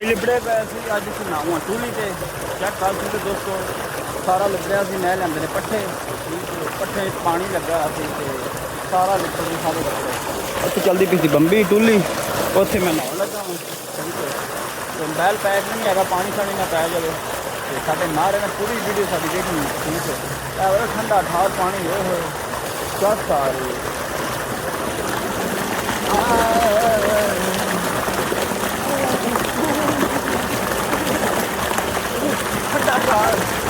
लिबड़े पे सी अज असीं नावां टूली ते चेक कर सकते दोस्तों सारा लिबड़िया सी मैं लियांदे ने पट्ठे पट्ठे पानी लगा सी ते सारा लिबड़ के सारे कपड़े उत्थे चलदी पई सी बंबी टूली उत्थे मैं नाउण लगा बैल पैक नहीं है पानी शानी ना पै जाए तो साढ़े नारे ने पूरी वीडियो साड़ी देखनी ठीक है ठंडा ठार पानी हो सब सारे ठंडा ठार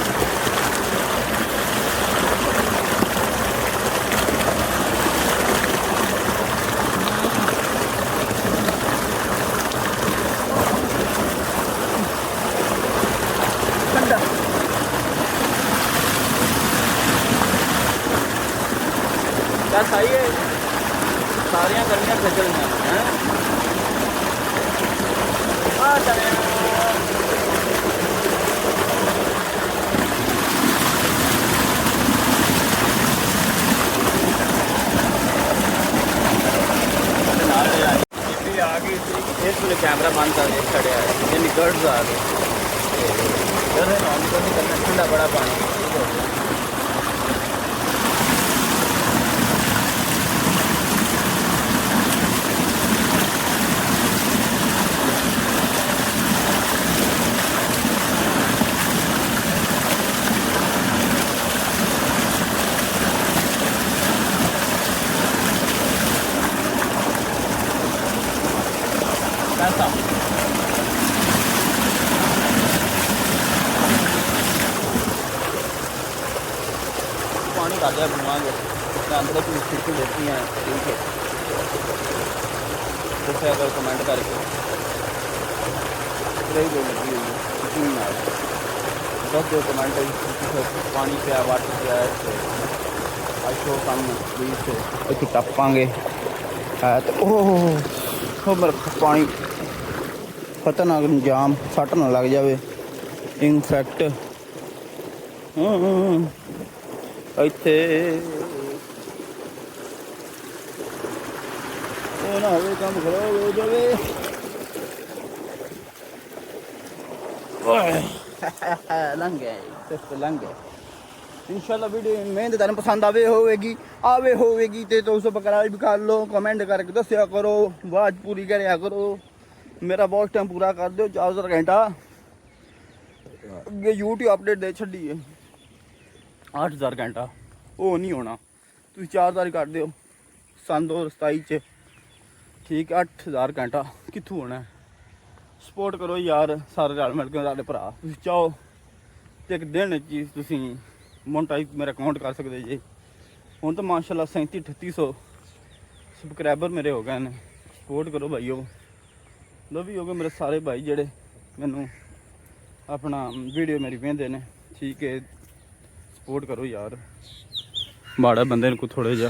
बस आई है सारिया गर्मियाँ खिचल हैं आ गई थी इस वे कैमरा बंद कर खड़े आए यानी गर्ड्स आ गए ठंडा बड़ा पानी पानी का दिया घुमाएंगे अंदर की स्थिति देती हैं ठीक है जैसे अगर कमेंट करके रही दो लगी हुई है बस दो कमेंट पानी पे वाटर पे आए आई शो कम प्लीज से इतनी टपांगे तो ओह मेरा पानी खतरनाक जाम सट ना लग जाए इनफैक्ट ਇੱਥੇ ਉਹ ਨਾ ਹੋਵੇ ਕੰਮ ਖਰਾਬ ਹੋ ਜਾਵੇ ਓਏ ਲੰਘ ਗਏ ਸਿਰਫ ਲੰਘ ਗਏ इंशाल्लाह वीडियो मेहनत तुहानू पसंद आवे होवेगी तो तुम सब्सक्राइब कर लो कमेंट करके दस्या करो आवाज़ पूरी करया करो मेरा वॉच टाइम पूरा कर दो 4 घंटा अगे यूट्यूब अपडेट दे छड़ी है 8000 घंटा वो नहीं होना तुम 4000 कर दो सन 2027 ठीक 8000 घंटा कित्थों होना सपोर्ट करो यार सारे रल मिल के साढ़े भरा तुम चाहो तो एक दिन चीज़ तुम मोनेटाइज मेरा अकाउंट कर सकते जी हूँ तो माशाल्लाह 3700-3800 सबसक्राइबर मेरे हो गए हैं सपोर्ट करो भाईओ लव यू हो गए मेरे सारे भाई जेड़े मैनू अपना वीडियो मेरी वेंदे ने ठीक है सपोर्ट करो यार माड़ा बंदे को थोड़े जा